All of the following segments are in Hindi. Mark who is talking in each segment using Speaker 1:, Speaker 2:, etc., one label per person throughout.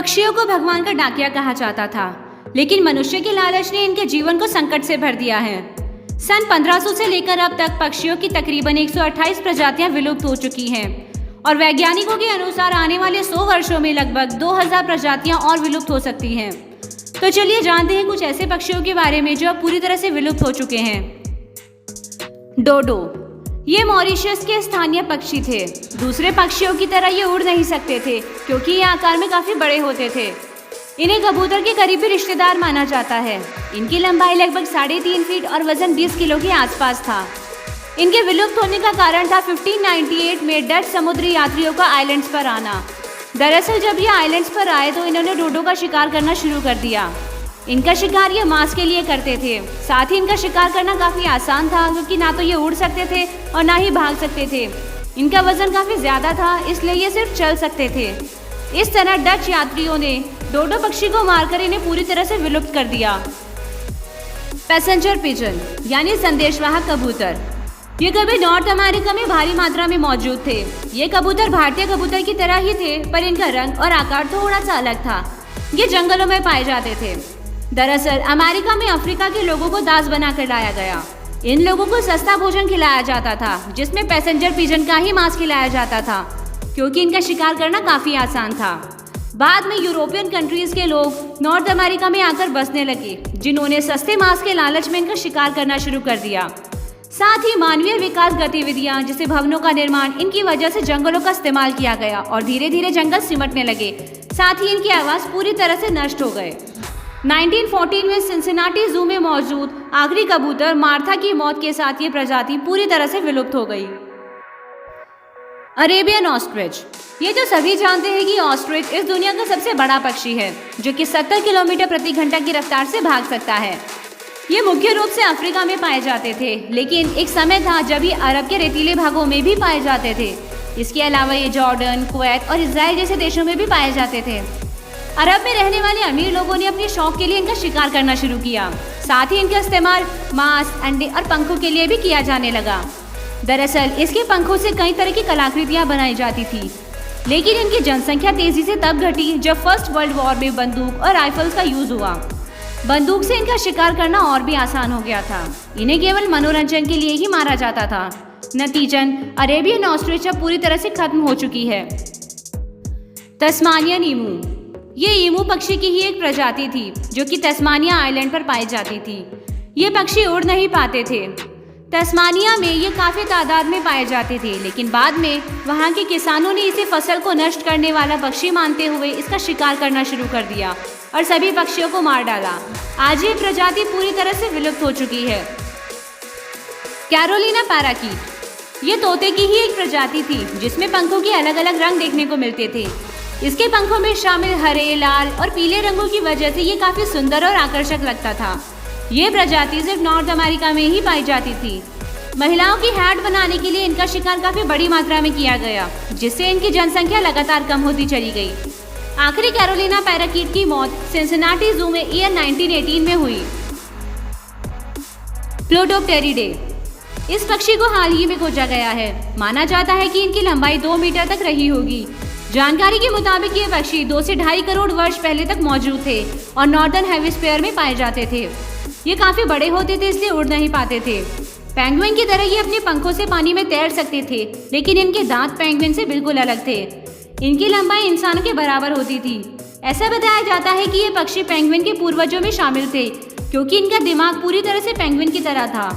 Speaker 1: पक्षियों को भगवान का डाकिया कहा जाता था, लेकिन मनुष्य के लालच ने इनके जीवन को संकट से भर दिया है। सन 1500 से लेकर अब तक पक्षियों की तकरीबन 128 प्रजातियां विलुप्त हो चुकी हैं और वैज्ञानिकों के अनुसार आने वाले 100 वर्षों में लगभग 2000 प्रजातियां और विलुप्त हो सकती हैं। तो चलिए जानते हैं कुछ ऐसे पक्षियों के बारे में जो अब पूरी तरह से विलुप्त हो चुके हैं। डोडो, ये मॉरिशस के स्थानीय पक्षी थे। दूसरे पक्षियों की तरह ये उड़ नहीं सकते थे क्योंकि ये आकार में काफी बड़े होते थे। इन्हें कबूतर के करीबी रिश्तेदार माना जाता है। इनकी लंबाई लगभग 3.5 फीट और वजन 20 किलो के आसपास था। इनके विलुप्त होने का कारण था 1598 में डच समुद्री यात्रियों का आइलैंड्स पर आना। दरअसल जब ये आइलैंड्स पर आए तो इन्होंने डोडो का शिकार करना शुरू कर दिया। इनका शिकार ये मांस के लिए करते थे। साथ ही इनका शिकार करना काफी आसान था क्योंकि ना तो ये उड़ सकते थे और ना ही भाग सकते थे। इनका वजन काफी ज्यादा था, इसलिए ये सिर्फ चल सकते थे। इस तरह डच यात्रियों ने डोडो पक्षी को मारकर इन्हें पूरी तरह से विलुप्त कर दिया। पैसेंजर पिजन यानी संदेशवाहक कबूतर, ये कभी नॉर्थ अमेरिका में भारी मात्रा में मौजूद थे। ये कबूतर भारतीय कबूतर की तरह ही थे, पर इनका रंग और आकार थोड़ा सा अलग था। ये जंगलों में पाए जाते थे। दरअसल अमेरिका में अफ्रीका के लोगों को दास बनाकर लाया गया। इन लोगों को सस्ता भोजन खिलाया जाता था जिसमें पैसेंजर पिजन का ही मांस खिलाया जाता था क्योंकि इनका शिकार करना काफी आसान था। बाद में यूरोपियन कंट्रीज के लोग नॉर्थ अमेरिका में आकर बसने लगे, जिन्होंने सस्ते मांस के लालच में इनका शिकार करना शुरू कर दिया। साथ ही मानवीय विकास गतिविधियां जैसे भवनों का निर्माण, इनकी वजह से जंगलों का इस्तेमाल किया गया और धीरे धीरे जंगल सिमटने लगे। साथ ही इनके आवास पूरी तरह से नष्ट हो गए। 1914 में सिंसिनाटी जू में मौजूद आखिरी कबूतर मार्था की मौत के साथ ये प्रजाति पूरी तरह से विलुप्त हो गई। अरेबियन ऑस्ट्रिच, ये तो सभी जानते हैं कि ऑस्ट्रिच इस दुनिया का सबसे बड़ा पक्षी है जो कि 70 किलोमीटर प्रति घंटा की रफ्तार से भाग सकता है। ये मुख्य रूप से अफ्रीका में पाए जाते थे, लेकिन एक समय था जब ये अरब के रेतीले भागों में भी पाए जाते थे। इसके अलावा ये जॉर्डन, कुवैत और इजराइल जैसे देशों में भी पाए जाते थे। अरब में रहने वाले अमीर लोगों ने अपने शौक के लिए इनका शिकार करना शुरू किया। साथ ही इनका इस्तेमाल मांस, अंडे और पंखों के लिए भी किया जाने लगा। दरअसल इसके पंखों से कई तरह की कलाकृतियां बनाई जाती थी, लेकिन इनकी जनसंख्या तेजी से तब घटी जब फर्स्ट वर्ल्ड वॉर में बंदूक और राइफल्स का यूज हुआ। बंदूक से इनका शिकार करना और भी आसान हो गया था। इन्हें केवल मनोरंजन के लिए ही मारा जाता था। नतीजन अरेबियन ऑस्ट्रिच अब पूरी तरह से खत्म हो चुकी है। तस्मानियन ईमू, ये ईमू पक्षी की ही एक प्रजाति थी जो कि तस्मानिया आइलैंड पर पाई जाती थी। ये पक्षी उड़ नहीं पाते थे। तस्मानिया में ये काफी तादाद में पाए जाते थे, लेकिन बाद में वहाँ के किसानों ने इसे फसल को नष्ट करने वाला पक्षी मानते हुए इसका शिकार करना शुरू कर दिया और सभी पक्षियों को मार डाला। आज ये प्रजाति पूरी तरह से विलुप्त हो चुकी है। कैरोलिना पैराकीट, ये तोते की ही एक प्रजाति थी जिसमें पंखों के अलग अलग रंग देखने को मिलते थे। इसके पंखों में शामिल हरे, लाल और पीले रंगों की वजह से ये काफी सुंदर और आकर्षक लगता था। ये प्रजाति सिर्फ नॉर्थ अमेरिका में ही पाई जाती थी। महिलाओं की हैट बनाने के लिए इनका शिकार काफी बड़ी मात्रा में किया गया, जिससे इनकी जनसंख्या लगातार कम होती चली गई। आखिरी कैरोलिना पैराकीट की मौत सिंसिनाटी जू में ईयर 1918 में हुई। प्लोटोप्टेरिडे, इस पक्षी को हाल ही में खोजा गया है। माना जाता है कि इनकी लंबाई 2 मीटर तक रही होगी। जानकारी के मुताबिक ये पक्षी 2 से 2.5 करोड़ वर्ष पहले तक मौजूद थे और नॉर्दर्न हेमिस्फीयर में पाए जाते थे। ये काफी बड़े होते थे, इसलिए उड़ नहीं पाते थे। पेंगुइन की तरह ये अपने पंखों से पानी में तैर सकते थे, लेकिन इनके दांत पेंगुइन से बिल्कुल अलग थे। इनकी लंबाई इंसानों के बराबर होती थी। ऐसा बताया जाता है कि ये पक्षी पेंगुइन के पूर्वजों में शामिल थे क्योंकि इनका दिमाग पूरी तरह से पेंगुइन की तरह था।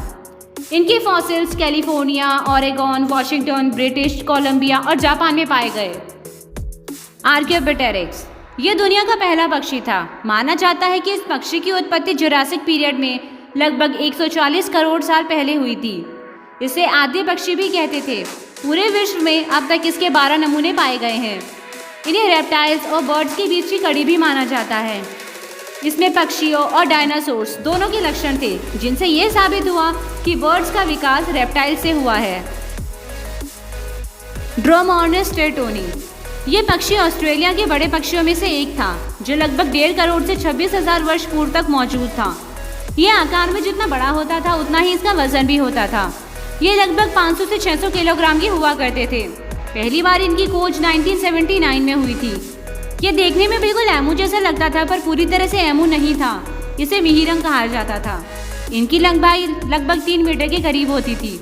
Speaker 1: इनके fossils California, Oregon, Washington, British Columbia और जापान में पाए गए। आर्कियोप्टेरिक्स, ये दुनिया का पहला पक्षी था। माना जाता है कि इस पक्षी की उत्पत्ति जुरासिक पीरियड में लगभग 140 करोड़ साल पहले हुई थी। इसे आद्य पक्षी भी कहते थे। पूरे विश्व में अब तक इसके 12 नमूने पाए गए हैं। इन्हें रेप्टाइल्स और बर्ड्स के बीच की कड़ी भी माना जाता है। इसमें पक्षियों और डायनासोर्स दोनों के लक्षण थे, जिनसे ये साबित हुआ कि बर्ड्स का विकास रेप्टाइल से हुआ है। ड्रोमोर्निस स्ट्रेटोनी, ये पक्षी ऑस्ट्रेलिया के बड़े पक्षियों में से एक था जो लगभग 1.5 करोड़ से 26,000 वर्ष पूर्व तक मौजूद था। ये आकार में जितना बड़ा होता था उतना ही इसका वजन भी होता था। ये लगभग 500 से 600 किलोग्राम के हुआ करते थे। पहली बार इनकी खोज 1979 में हुई थी। ये देखने में बिल्कुल एमू जैसा लगता था, पर पूरी तरह से एमू नहीं था। इसे मिहिरंग कहा जाता था। इनकी लंबाई लगभग 3 मीटर के करीब होती थी।